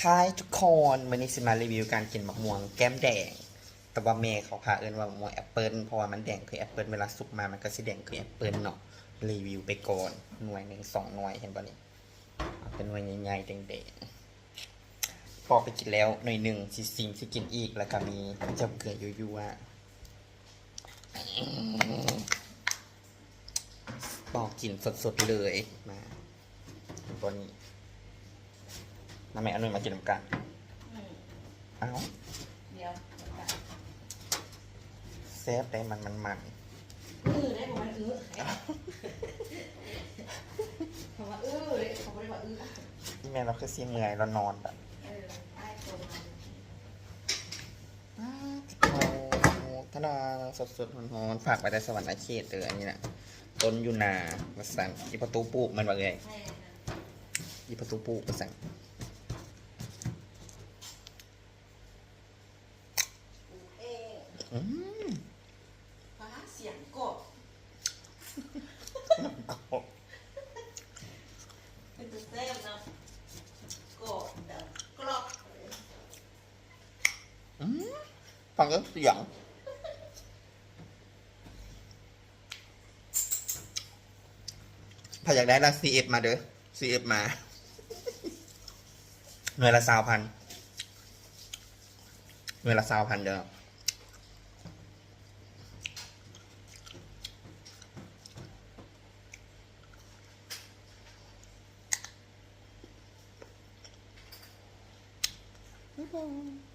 ฮายทุกคนวันนี้สิมารีวิวการกินมะม่วงแก้มแดงแต่ว่าเมย์เขาพาเอิญว่ามะม่วงแอปเปิลเพราะว่ามันแดงคือแอปเปิลเวลาสุกมามันก็สิแดงคือแอปเปิลเนาะรีวิวไปก่อนหน่วยหนึ่งสองหน่วยเห็นป่ะนี่เป็นหน่วยใหญ่ๆแดงๆพอไปกินแล้วหน่วยหนึ่งสิซิมสิกินอีกแล้วก็มีเจ้าเกลือยั่วๆปอกกินสดๆเลยมาตัวนี้น้าแม่เอาหน่วยมากินกันเอ้าเดี๋ยวเซฟได้มันได้ผมมันคำว่าเลยเขาไม่ได้ว่าที่แม่เราคือซีเมื่อยเรานอนแบบไอ้ตัวธนาสดๆหอนๆฝากไปแต่สวรรค์อาเขตอันนี้นะต้นยูนามาสั่งอีประตูปลูกมันว่าไงอีประตูปลูกมาสั่งเสียงกบเป็นตัวเซฟนะกบแบบกรอบฟังก็เสียงถ้าอยากได้ละ CF มาเด้อ CF มาหน่วยละ20,000หน่วยละ20,000เด้อบ๊ายบาย